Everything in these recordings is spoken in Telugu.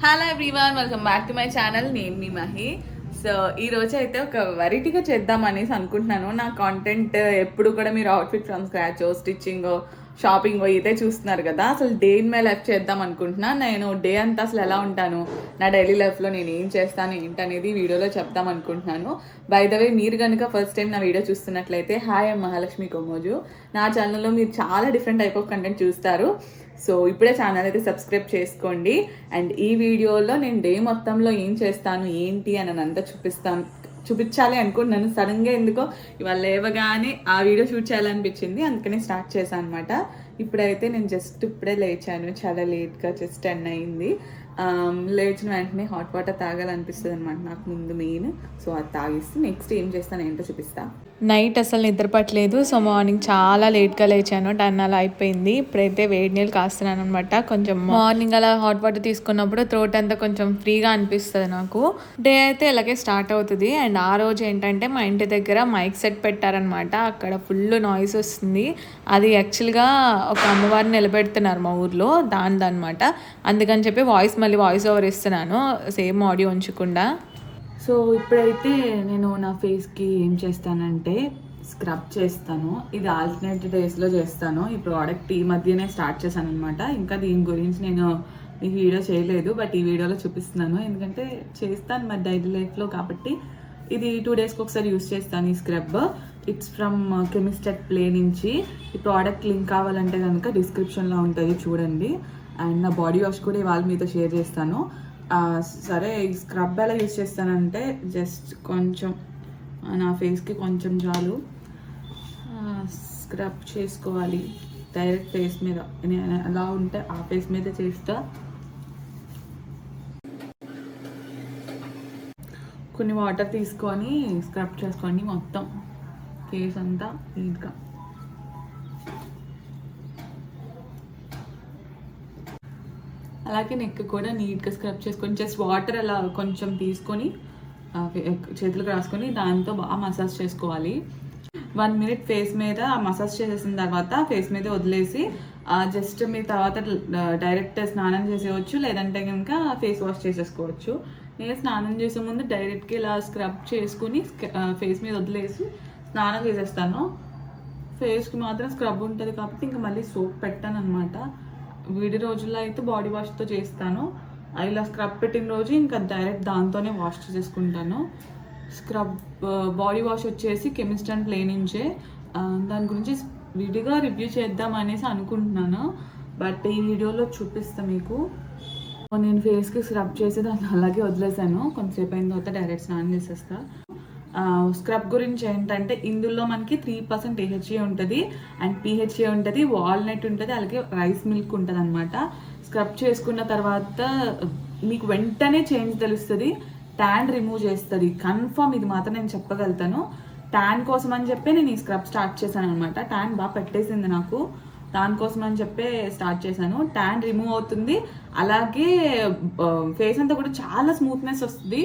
Hello everyone, welcome back to my channel. నేను మీ మహి. సో ఈ రోజు అయితే ఒక వెరైటీగా చేద్దాం అనేసి అనుకుంటున్నాను. నా కాంటెంట్ ఎప్పుడు కూడా మీరు outfit from scratch, stitching, shopping అయితే చూస్తున్నారు కదా. అసలు డే ఇన్ మై లైఫ్ చేద్దాం అనుకుంటున్నా. నేను డే అంతా అసలు ఎలా ఉంటాను, నా డైలీ లైఫ్లో నేను ఏం చేస్తాను ఏంటనేది వీడియోలో చెప్దాం అనుకుంటున్నాను. బై ద వే, మీరు కనుక ఫస్ట్ టైం నా వీడియో చూస్తున్నట్లయితే హాయ్, మహాలక్ష్మి కొమ్మోజు. నా ఛానల్లో మీరు చాలా డిఫరెంట్ టైప్ ఆఫ్ కంటెంట్ చూస్తారు. సో ఇప్పుడే ఛానల్ అయితే సబ్స్క్రైబ్ చేసుకోండి. అండ్ ఈ వీడియోలో నేను డే మొత్తంలో ఏం చేస్తాను ఏంటి అని అంతా చూపించాలి అనుకుంటున్నాను. సడన్గా ఎందుకో ఇవాళ లేవగానే ఆ వీడియో షూట్ చేయాలనిపించింది, అందుకనే స్టార్ట్ చేశాను అనమాట. ఇప్పుడైతే నేను ఇప్పుడే లేచాను, చాలా లేట్గా, జస్ట్ 10 అయింది. లేచిన వెంటనే హాట్ వాటర్ తాగాలనిపిస్తుంది అనమాట నాకు ముందు మెయిన్. సో అది తాగిస్తే నెక్స్ట్ ఏం చేస్తాను ఏంటో చూపిస్తా. నైట్ అసలు నిద్ర పట్టలేదు. సో మార్నింగ్ చాలా లేట్గా లేచాను, 10 అలా అయిపోయింది. ఇప్పుడైతే వేడి నీళ్ళు కాస్తున్నాను అనమాట. కొంచెం మార్నింగ్ అలా హాట్ వాటర్ తీసుకున్నప్పుడు థ్రోట్ అంతా కొంచెం ఫ్రీగా అనిపిస్తుంది నాకు. డే అయితే ఇలాగే స్టార్ట్ అవుతుంది. అండ్ ఆ రోజు ఏంటంటే మా ఇంటి దగ్గర మైక్ సెట్ పెట్టారనమాట. అక్కడ ఫుల్ నాయిస్ వస్తుంది. అది యాక్చువల్గా ఒక అమ్మవారిని నిలబెడుతున్నారు మా ఊర్లో, దానిదనమాట. అందుకని చెప్పి వాయిస్ ఓవర్ ఇస్తున్నాను, సేమ్ ఆడియో ఉంచకుండా. సో ఇప్పుడైతే నేను నా ఫేస్కి ఏం చేస్తానంటే స్క్రబ్ చేస్తాను. ఇది ఆల్టర్నేట్ డేస్లో చేస్తాను. ఈ ప్రోడక్ట్ ఈ మధ్యనే స్టార్ట్ చేశాను అనమాట. ఇంకా దీని గురించి నేను మీకు వీడియో చేయలేదు, బట్ ఈ వీడియోలో చూపిస్తున్నాను. ఎందుకంటే చేస్తాను మరి డైలీ లైఫ్లో కాబట్టి. ఇది 2 డేస్కి ఒకసారి యూస్ చేస్తాను ఈ స్క్రబ్. ఇట్స్ ఫ్రమ్ కెమిస్టెట్ ప్లే నుంచి. ఈ ప్రోడక్ట్ లింక్ కావాలంటే కనుక డిస్క్రిప్షన్లో ఉంటుంది, చూడండి. అండ్ నా బాడీ వాష్ కూడా ఇవాళ మీతో షేర్ చేస్తాను. సరే, ఈ స్క్రబ్ ఎలా యూజ్ చేస్తానంటే జస్ట్ కొంచెం నా ఫేస్కి కొంచెం చాలు స్క్రబ్ చేసుకోవాలి. డైరెక్ట్ ఫేస్ మీద నేను ఎలా ఉంటే ఆ ఫేస్ మీద చేస్తా. కొన్ని వాటర్ తీసుకొని స్క్రబ్ చేసుకోండి మొత్తం ఫేస్ అంతా నీట్గా. అలాగే నెక్ కూడా నీట్గా స్క్రబ్ చేసుకొని జస్ట్ వాటర్ అలా కొంచెం తీసుకొని చేతులకు రాసుకొని దాంతో బాగా మసాజ్ చేసుకోవాలి. 1 మినిట్ ఫేస్ మీద మసాజ్ చేసేసిన తర్వాత ఫేస్ మీద వదిలేసి జస్ట్ మీరు తర్వాత డైరెక్ట్ స్నానం చేసేవచ్చు, లేదంటే కనుక ఫేస్ వాష్ చేసేసుకోవచ్చు. నేను స్నానం చేసే ముందు డైరెక్ట్గా ఇలా స్క్రబ్ చేసుకుని ఫేస్ మీద వదిలేసి స్నానం చేసేస్తాను. ఫేస్కి మాత్రం స్క్రబ్ ఉంటుంది కాబట్టి ఇంకా మళ్ళీ సోప్ పెట్టాను అనమాట. వీడి రోజుల్లో అయితే బాడీ వాష్తో చేస్తాను. ఇలా స్క్రబ్ పెట్టిన రోజు ఇంకా డైరెక్ట్ దాంతోనే వాష్ చేసుకుంటాను. స్క్రబ్ బాడీ వాష్ వచ్చేసి కెమిస్టెట్ ప్లే నుంచే. దాని గురించి విడిగా రివ్యూ చేద్దాం అనేసి అనుకుంటున్నాను, బట్ ఈ వీడియోలో చూపిస్తాను మీకు. నేను ఫేస్కి స్క్రబ్ చేసి దాన్ని అలాగే వదిలేసాను. కొంతసేపు అయిన తర్వాత డైరెక్ట్ స్నానం చేసేస్తాను. స్క్రబ్ గురించి ఏంటంటే ఇందులో మనకి 3% THCA ఉంటుంది అండ్ PHA ఉంటుంది, వాల్నట్ ఉంటుంది, అలాగే రైస్ మిల్క్ ఉంటుంది అనమాట. స్క్రబ్ చేసుకున్న తర్వాత మీకు వెంటనే చేంజ్ తెలుస్తుంది. ట్యాన్ రిమూవ్ చేస్తుంది కన్ఫర్మ్, ఇది మాత్రం నేను చెప్పగలుగుతాను. ట్యాన్ కోసం అని చెప్పి నేను ఈ స్క్రబ్ స్టార్ట్ చేశాను అనమాట. ట్యాన్ బాగా పెట్టేసింది నాకు, దానికోసం అని చెప్పి స్టార్ట్ చేశాను. ట్యాన్ రిమూవ్ అవుతుంది, అలాగే ఫేస్ అంతా కూడా చాలా స్మూత్నెస్ వస్తుంది.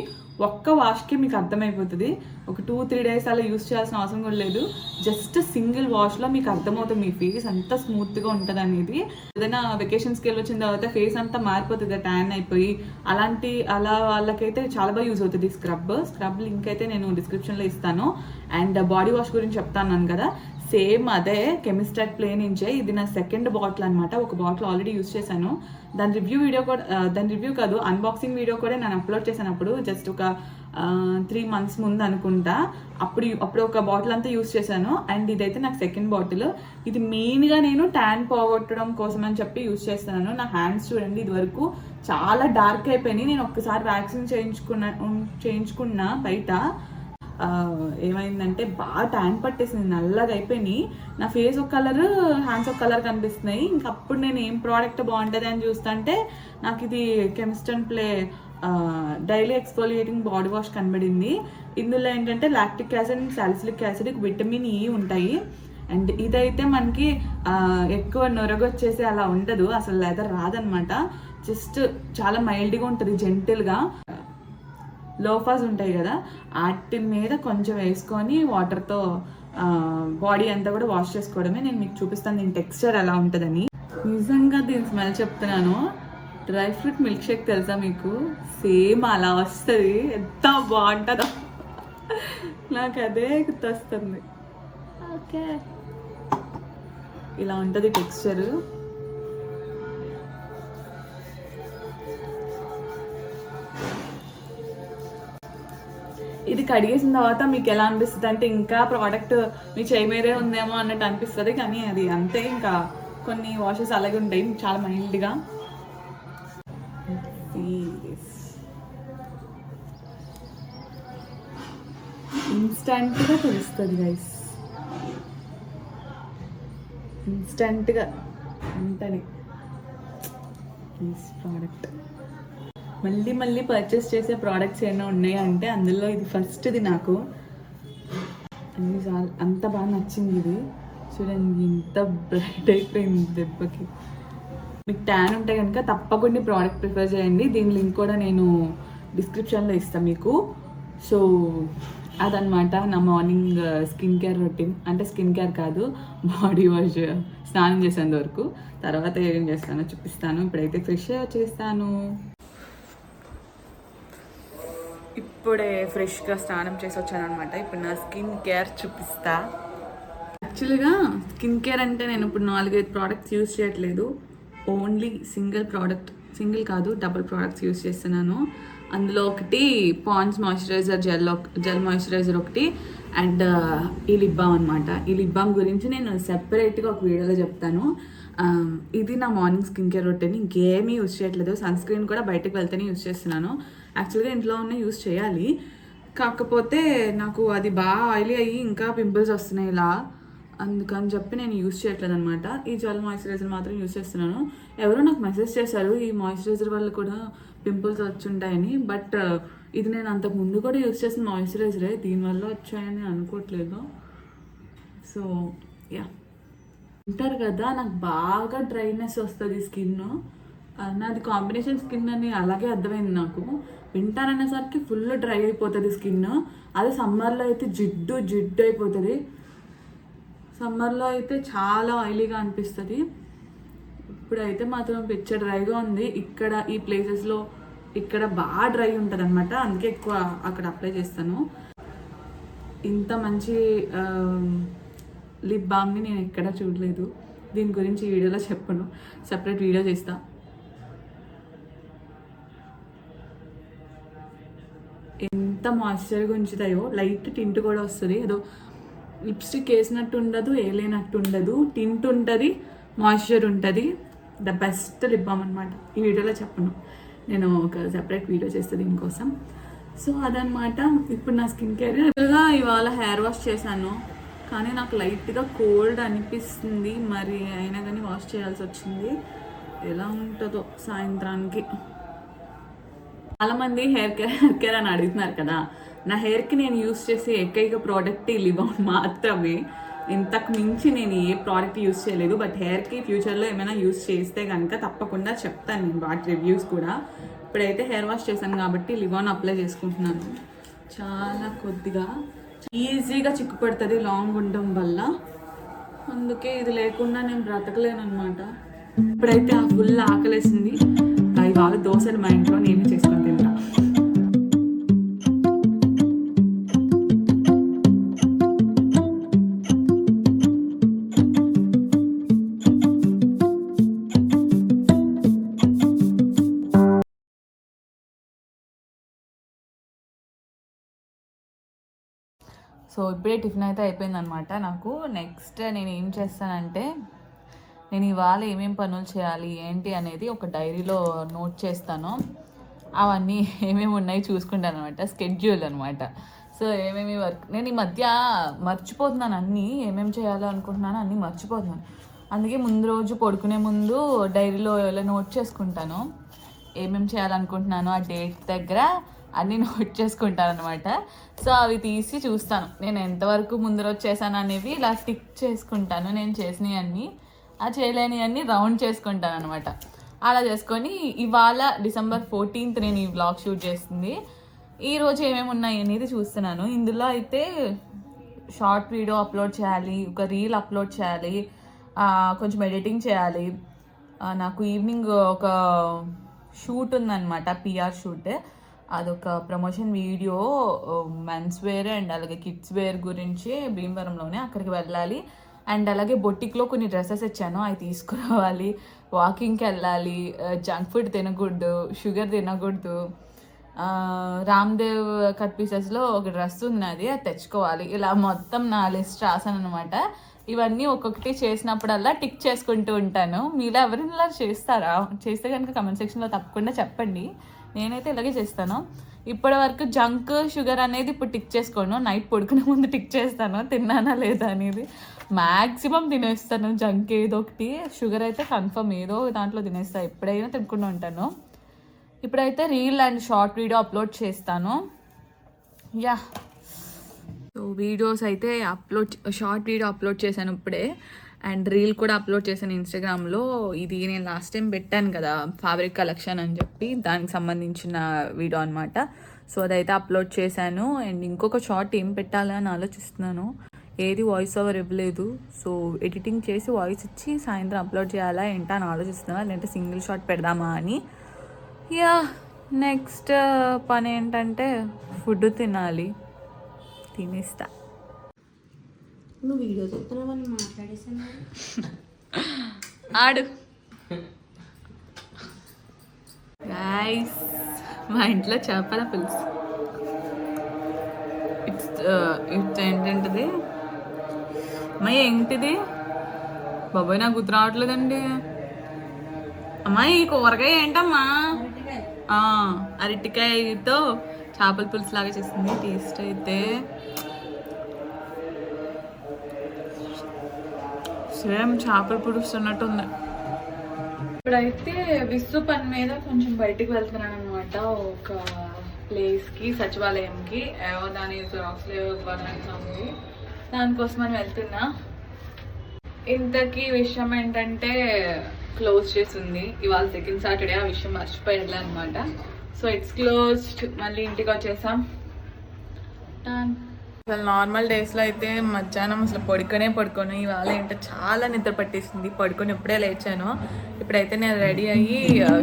ఒక్క వాష్కి మీకు అర్థమైపోతుంది. ఒక 2-3 డేస్ అలా యూస్ చేయాల్సిన అవసరం కూడా లేదు. జస్ట్ సింగిల్ వాష్లో మీకు అర్థమవుతుంది మీ ఫేస్ ఎంత స్మూత్గా ఉంటుంది అనేది. ఏదైనా వెకేషన్స్కి వెళ్ళి వచ్చిన తర్వాత ఫేస్ అంతా మారిపోతుంది, ట్యాన్ అయిపోయి. అలా వాళ్ళకైతే చాలా బాగా యూజ్ అవుతుంది స్క్రబ్ లింక్ అయితే నేను డిస్క్రిప్షన్లో ఇస్తాను. అండ్ బాడీ వాష్ గురించి చెప్తాను కదా, సేమ్ అదే కెమిస్టెట్ ప్లే నుంచే. ఇది నా 2nd బాటిల్ అనమాట. ఒక బాటిల్ ఆల్రెడీ యూజ్ చేశాను. దాని రివ్యూ కాదు, అన్బాక్సింగ్ వీడియో కూడా నేను అప్లోడ్ చేశాను జస్ట్ ఒక 3 months ముందు అనుకుంటా. అప్పుడు ఒక బాటిల్ అంతా యూజ్ చేశాను. అండ్ ఇదైతే నాకు 2nd బాటిల్. ఇది మెయిన్గా నేను ట్యాన్ పోగొట్టడం కోసం అని చెప్పి యూజ్ చేస్తున్నాను. నా హ్యాండ్స్ చూడండి, ఇది వరకు చాలా డార్క్ అయిపోయినాయి. నేను ఒక్కసారి వ్యాక్సిన్ చేయించుకున్నా బయట. ఏమైందంటే బాగా ట్యాన్ పట్టేసింది, నల్లగా అయిపోయినాయి. నా ఫేస్ ఒక కలర్, హ్యాండ్స్ ఒక కలర్ కనిపిస్తున్నాయి. ఇంకప్పుడు నేను ఏం ప్రోడక్ట్ బాగుంటుంది అని చూస్తుంటే నాకు ఇది chemist at play daily exfoliating body wash కనబడింది. ఇందులో ఏంటంటే lactic acid and salicylic acid, vitamin E ఉంటాయి. అండ్ ఇదైతే మనకి ఎక్కువ నొరగొచ్చేసి అలా ఉండదు, అసలు లెదర్ రాదనమాట. జస్ట్ చాలా మైల్డ్గా ఉంటుంది, జెంటిల్గా. లోఫాస్ ఉంటాయి కదా, వాటి మీద కొంచెం వేసుకొని వాటర్తో బాడీ అంతా కూడా వాష్ చేసుకోవడమే. నేను మీకు చూపిస్తాను దీని టెక్స్చర్ ఎలా ఉంటుందని. నిజంగా దీని స్మెల్ చెప్తున్నాను, డ్రై ఫ్రూట్ మిల్క్ షేక్ తెలుసా మీకు? సేమ్ అలా వస్తుంది, ఎంత బాగుంటుందో. నాకు అదే గుర్తొస్తుంది. ఓకే, ఇలా ఉంటుంది టెక్స్చరు. ఇది కడిగేసిన తర్వాత మీకు ఎలా అనిపిస్తుంది అంటే ఇంకా ప్రోడక్ట్ మీ చేయి మీదే ఉందేమో అన్నట్టు అనిపిస్తుంది, కానీ అది అంతే. ఇంకా కొన్ని వాషెస్ అలాగే ఉంటాయి చాలా మైల్డ్గా. ఇన్స్టంట్గా తెలుస్తుంది గైస్, ఇన్స్టంట్గా అంతని ప్రోడక్ట్. మళ్ళీ మళ్ళీ పర్చేస్ చేసే ప్రోడక్ట్స్ ఏమైనా ఉన్నాయి అంటే అందులో ఇది ఫస్ట్ది. నాకు అన్నిసార్లు అంత బాగా నచ్చింది ఇది. చూడండి ఎంత బ్రైట్ అయిపోయింది దెబ్బకి. మీకు ట్యాన్ ఉంటే కనుక తప్పకుండా ప్రోడక్ట్ ప్రిఫర్ చేయండి. దీని లింక్ కూడా నేను డిస్క్రిప్షన్లో ఇస్తాను మీకు. సో అదనమాట నా మార్నింగ్ స్కిన్ కేర్ రొటీన్. అంటే స్కిన్ కేర్ కాదు, బాడీ వాష్, స్నానం చేసేంత వరకు. తర్వాత ఏం చేస్తానో చూపిస్తాను. ఇప్పుడైతే ఫ్రెష్ చేస్తాను. ఇప్పుడే ఫ్రెష్గా స్నానం చేసి వచ్చాను అనమాట. ఇప్పుడు నా స్కిన్ కేర్ చూపిస్తా. యాక్చువల్గా స్కిన్ కేర్ అంటే నేను ఇప్పుడు 4-5 ప్రోడక్ట్స్ యూజ్ చేయట్లేదు. ఓన్లీ సింగిల్ ప్రోడక్ట్, సింగిల్ కాదు డబుల్ ప్రోడక్ట్స్ యూజ్ చేస్తున్నాను. అందులో ఒకటి పాండ్స్ మాయిశ్చరైజర్ జెల్ మాయిశ్చరైజర్ ఒకటి, అండ్ ఈ లిప్ బామ్ అనమాట. ఈ లిప్ బామ్ గురించి నేను సెపరేట్గా ఒక వీడియోలో చెప్తాను. ఇది నా మార్నింగ్ స్కిన్ కేర్ రొటీన్. ఇంకేమీ యూజ్ చేయట్లేదు. సన్ స్క్రీన్ కూడా బయటకు వెళ్తేనే యూజ్ చేస్తున్నాను. యాక్చువల్గా ఇంట్లో ఉన్న యూజ్ చేయాలి, కాకపోతే నాకు అది బాగా ఆయిలీ అయ్యి ఇంకా పింపుల్స్ వస్తున్నాయి ఇలా, అందుకని చెప్పి నేను యూజ్ చేయట్లేదు అనమాట. ఈ జెల్ మాయిశ్చరైజర్ మాత్రం యూజ్ చేస్తున్నాను. ఎవరో నాకు మెసేజ్ చేశారు ఈ మాయిశ్చరైజర్ వల్ల కూడా పింపుల్స్ వచ్చుంటాయని, బట్ ఇది నేను అంతకు ముందు కూడా యూజ్ చేసిన మాయిశ్చరైజరే, దీనివల్ల వచ్చాయని అనుకోవట్లేదు. సో యా, అంటారు కదా నాకు బాగా డ్రైనెస్ వస్తుంది స్కిన్, నాది కాంబినేషన్ స్కిన్ అని అలాగే అర్థమైంది నాకు. వింటర్ అనేసరికి ఫుల్ డ్రై అయిపోతుంది స్కిన్. అదే సమ్మర్లో అయితే జిడ్డు అయిపోతుంది. సమ్మర్లో అయితే చాలా ఆయిలీగా అనిపిస్తుంది. ఇప్పుడైతే మాత్రం పిచ్చ డ్రైగా ఉంది. ఇక్కడ ఈ ప్లేసెస్లో ఇక్కడ బాగా డ్రై ఉంటుంది అనమాట, అందుకే ఎక్కువ అక్కడ అప్లై చేస్తాను. ఇంత మంచి లిప్ బామ్ని నేను ఎక్కడా చూడలేదు. దీని గురించి ఈ వీడియోలో చెప్పను, సెపరేట్ వీడియో చేస్తా. ఎంత మాయిశ్చర్గా ఉంచుతాయో. లైట్ టింట్ కూడా వస్తుంది, ఏదో లిప్స్టిక్ వేసినట్టు ఉండదు, వేయలేనట్టు ఉండదు. టింట్ ఉంటుంది, మాయిశ్చర్ ఉంటుంది. ద బెస్ట్ లిప్ బామ్ అనమాట. ఈ వీడియోలో చెప్పను, నేను ఒక సెపరేట్ వీడియో చేస్తాను దీనికోసం. సో అదనమాట ఇప్పుడు నా స్కిన్ కేర్. ఇవాళ హెయిర్ వాష్ చేశాను, కానీ నాకు లైట్గా కోల్డ్ అనిపిస్తుంది. మరి అయినా కానీ వాష్ చేయాల్సి వచ్చింది. ఎలా ఉంటుందో సాయంత్రానికి. చాలామంది హెయిర్ కేర్ అని అడుగుతున్నారు కదా. నా హెయిర్కి నేను యూస్ చేసే ఏకైక ప్రోడక్ట్ ఈ లిప్ బామ్ మాత్రమే. ఇంతకు మించి నేను ఏ ప్రోడక్ట్ యూస్ చేయలేదు. బట్ హెయిర్కి ఫ్యూచర్లో ఏమైనా యూస్ చేస్తే కనుక తప్పకుండా చెప్తాను నేను వాటి రివ్యూస్ కూడా. ఇప్పుడైతే హెయిర్ వాష్ చేశాను కాబట్టి లిప్ బామ్ అప్లై చేసుకుంటున్నాను. చాలా కొద్దిగా ఈజీగా చిక్కు పడుతుంది లాంగ్ ఉండడం వల్ల, అందుకే ఇది లేకుండా నేను బ్రతకలేను అనమాట. ఇప్పుడైతే ఆ ఫుల్ ఆకలేసింది. ఇవాళ దోశలు మా ఇంట్లో నేనే చేసుకొని తింటా. సో ఇప్పుడే టిఫిన్ అయితే అయిపోయిందనమాట నాకు. నెక్స్ట్ నేను ఏం చేస్తానంటే, నేను ఇవాళ ఏమేమి పనులు చేయాలి ఏంటి అనేది ఒక డైరీలో నోట్ చేస్తాను. అవన్నీ ఏమేమి ఉన్నాయి చూసుకుంటాను అనమాట. స్కెడ్యూల్ అనమాట. సో ఏమేమి వర్క్ నేను ఈ మధ్య మర్చిపోతున్నాను, అన్నీ ఏమేమి చేయాలో అనుకుంటున్నాను అన్నీ మర్చిపోతున్నాను. అందుకే ముందు రోజు పడుకునే ముందు డైరీలో ఇలా నోట్ చేసుకుంటాను ఏమేమి చేయాలనుకుంటున్నాను. ఆ డేట్ దగ్గర అన్నీ నోట్ చేసుకుంటాను అనమాట. సో అవి తీసి చూస్తాను నేను ఎంతవరకు ముందు రోజు చేశాను అనేవి ఇలా టిక్ చేసుకుంటాను. నేను చేసినవి అన్నీ, ఆ చేయలేని అన్నీ రౌండ్ చేసుకుంటాను అనమాట. అలా చేసుకొని ఇవాళ December 14th నేను ఈ వ్లాగ్ షూట్ చేస్తుంది. ఈరోజు ఏమేమి ఉన్నాయి అనేది చూస్తున్నాను. ఇందులో అయితే షార్ట్ వీడియో అప్లోడ్ చేయాలి, ఒక రీల్ అప్లోడ్ చేయాలి, కొంచెం ఎడిటింగ్ చేయాలి. నాకు ఈవినింగ్ ఒక షూట్ ఉందన్నమాట, పిఆర్ షూట్. అదొక promotion video, men's wear and అలాగే కిడ్స్ వేర్ గురించి భీమవరంలోనే, అక్కడికి వెళ్ళాలి. అండ్ అలాగే బొటిక్లో కొన్ని డ్రెస్సెస్ ఇచ్చాను, అవి తీసుకురావాలి. వాకింగ్కి వెళ్ళాలి. జంక్ ఫుడ్ తినకూడదు, షుగర్ తినకూడదు. రామ్దేవ్ కట్ పీసెస్లో ఒక డ్రెస్ ఉన్నది, అది తెచ్చుకోవాలి. ఇలా మొత్తం నా లిస్ట్ రాసాను అనమాట. ఇవన్నీ ఒక్కొక్కటి చేసినప్పుడల్లా టిక్ చేసుకుంటూ ఉంటాను. మీలో ఎవరైనా ఇలా చేస్తారా? చేస్తే కనుక కమెంట్ సెక్షన్లో తప్పకుండా చెప్పండి. నేనైతే ఇలాగే చేస్తాను. ఇప్పటి వరకు జంక్ షుగర్ అనేది ఇప్పుడు టిక్ చేసుకోను, నైట్ పడుకునే ముందు టిక్ చేస్తాను తిన్నానా లేదా అనేది. మ్యాక్సిమం తినేస్తాను జంక్ ఏదో ఒకటి. షుగర్ అయితే కన్ఫర్మ్ ఏదో దాంట్లో తినేస్తాను, ఎప్పుడైనా తినకుండా ఉంటాను. ఇప్పుడైతే reel and short video upload చేస్తాను. యా, సో వీడియోస్ అయితే షార్ట్ వీడియో అప్లోడ్ చేశాను ఇప్పుడే, అండ్ రీల్ కూడా అప్లోడ్ చేశాను ఇన్స్టాగ్రామ్లో. ఇది నేను లాస్ట్ టైం పెట్టాను కదా ఫ్యాబ్రిక్ కలెక్షన్ అని చెప్పి, దానికి సంబంధించిన వీడియో అనమాట. సో అదైతే అప్లోడ్ చేశాను. అండ్ ఇంకొక షార్ట్ ఏం పెట్టాలి అని ఆలోచిస్తున్నాను. ఏది వాయిస్ ఓవర్ ఇవ్వలేదు, సో ఎడిటింగ్ చేసి వాయిస్ ఇచ్చి సాయంత్రం అప్లోడ్ చేయాలా ఏంటా అని ఆలోచిస్తున్నాను. లేదంటే సింగిల్ షార్ట్ పెడదామా అని. యా, నెక్స్ట్ పని ఏంటంటే ఫుడ్ తినాలి, తినేస్తా. నువ్వు వీడియో చూస్తున్నావని మాట్లాడేసాను. ఆడు గైస్, మా ఇంట్లో చేపల పులుసు. ఇట్స్ ఏంటంటది అమ్మాయి, ఏంటిది బాబాయ్ నాకు గుర్తు రావట్లేదండి. అమ్మాయి ఈ కూరగాయ ఏంటమ్మా? అరటికాయతో చేపల పులుసు లాగా చేసింది. టేస్ట్ అయితే సేమ్ చేపల పులుసు అన్నట్టు ఉంది. ఇప్పుడైతే విసు పని మీద కొంచెం బయటికి వెళ్తున్నాను అనమాట, ఒక ప్లేస్కి, సచివాలయంకి. ఏవో దాని జిరాక్స్లో ఇవ్వాలని ఉంది, దానికోసమని వెళ్తున్నా. ఇంతకీ విషయం ఏంటంటే క్లోజ్ చేసింది ఇవాళ సెకండ్ సాటర్డే, ఆ విషయం మర్చిపోయాలి అనమాట. So it's closed. మళ్ళీ ఇంటికి వచ్చేసాం. అసలు నార్మల్ డేస్లో అయితే మధ్యాహ్నం అసలు పడుకొని ఇవాళ ఏంటో చాలా నిద్ర పట్టేసింది. పడుకొని ఇప్పుడే లేచాను. ఇప్పుడైతే నేను రెడీ అయ్యి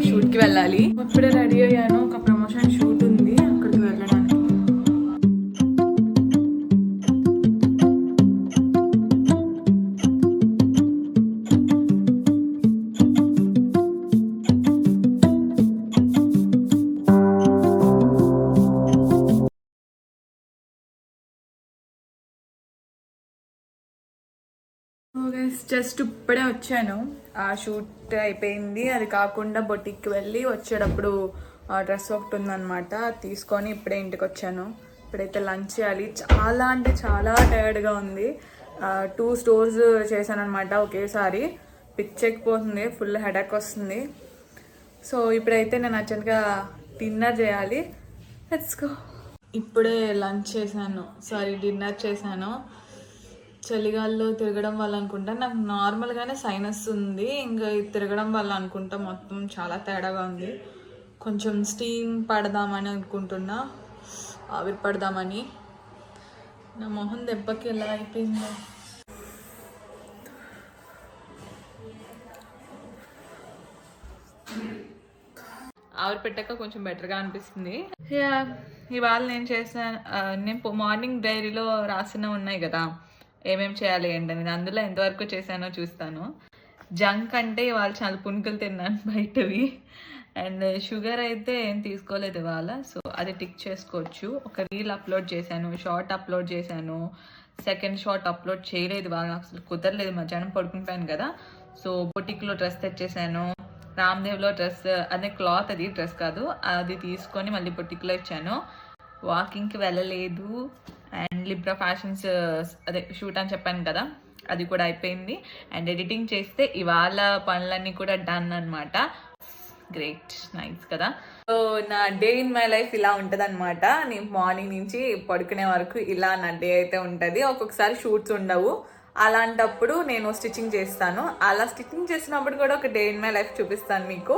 షూట్కి వెళ్ళాలి. ఇప్పుడే రెడీ అయ్యాను, ఒక ప్రమోషన్ షూట్ ఉంది, అక్కడికి వెళ్ళడానికి. జస్ట్ ఇప్పుడే వచ్చాను, ఆ షూట్ అయిపోయింది. అది కాకుండా బొటిక్కి వెళ్ళి వచ్చేటప్పుడు డ్రెస్ ఒకటి ఉందన్నమాట, తీసుకొని ఇప్పుడే ఇంటికి వచ్చాను. ఇప్పుడైతే లంచ్ చేయాలి. చాలా అంటే చాలా టైర్డ్గా ఉంది. 2 స్టోర్స్ చేశాను అనమాట ఒకేసారి. పిచ్చెక్కిపోతుంది, ఫుల్ హెడేక్ వస్తుంది. సో ఇప్పుడైతే నేను అర్జెంట్గా డిన్నర్ చేయాలి. Let's go. ఇప్పుడే లంచ్ చేశాను, డిన్నర్ చేశాను. చలిగాల్లో తిరగడం వల్ల అనుకుంటా, నాకు నార్మల్గానే సైనస్ ఉంది, ఇంకా తిరగడం వల్ల అనుకుంటా మొత్తం చాలా తేడాగా ఉంది. కొంచెం స్టీమ్ పడదామని అనుకుంటున్నా, ఆవిరి పడదామని. నా మొహం దెబ్బకి ఎలా అయిపోయిందో. ఆవిరి పెట్టాక కొంచెం బెటర్గా అనిపిస్తుంది. ఇవాళ నేను మార్నింగ్ డైరీలో రాసిన ఉన్నాయి కదా ఏమేమి చేయాలి ఏంటని, అందులో ఎంతవరకు చేశానో చూస్తాను. జంక్ అంటే ఇవాళ చాలా పునుకులు తిన్నాను బయటవి. అండ్ షుగర్ అయితే ఏం తీసుకోలేదు ఇవాళ, సో అది టిక్ చేసుకోవచ్చు. ఒక రీల్ అప్లోడ్ చేశాను, షార్ట్ అప్లోడ్ చేశాను, సెకండ్ షార్ట్ అప్లోడ్ చేయలేదు ఇవాళ, నాకు అసలు కుదరలేదు, మధ్యాహ్నం పడుకుంటాను కదా. సో బొటిక్లో డ్రెస్ తెచ్చేసాను, రామ్దేవ్లో డ్రెస్, అదే క్లాత్, అది డ్రెస్ కాదు, అది తీసుకొని మళ్ళీ బొటిక్లో ఇచ్చాను. వాకింగ్కి వెళ్ళలేదు. అండ్ లిబ్రా ఫ్యాషన్స్ అదే షూట్ అని చెప్పాను కదా, అది కూడా అయిపోయింది. అండ్ ఎడిటింగ్ చేస్తే ఇవాళ పనులన్నీ కూడా డన్ అనమాట. గ్రేట్, నైస్ కదా. సో నా డే ఇన్ మై లైఫ్ ఇలా ఉంటుంది అనమాట. నేను మార్నింగ్ నుంచి పడుకునే వరకు ఇలా నా డే అయితే ఉంటుంది. ఒక్కొక్కసారి షూట్స్ ఉండవు, అలాంటప్పుడు నేను స్టిచ్చింగ్ చేస్తాను. అలా స్టిచ్చింగ్ చేసినప్పుడు కూడా ఒక డే ఇన్ మై లైఫ్ చూపిస్తాను మీకు.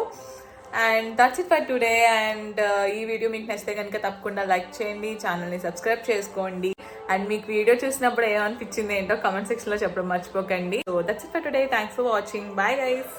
And that's it for today. And ఈ వీడియో మీకు నచ్చితే కనుక తప్పకుండా లైక్ చేయండి, ఛానల్ని సబ్స్క్రైబ్ చేసుకోండి. అండ్ మీకు వీడియో చూసినప్పుడు ఏమనిపించింది ఏంటో కామెంట్ సెక్షన్లో చెప్పడం మర్చిపోకండి. So that's it for today. Thanks for watching. Bye guys.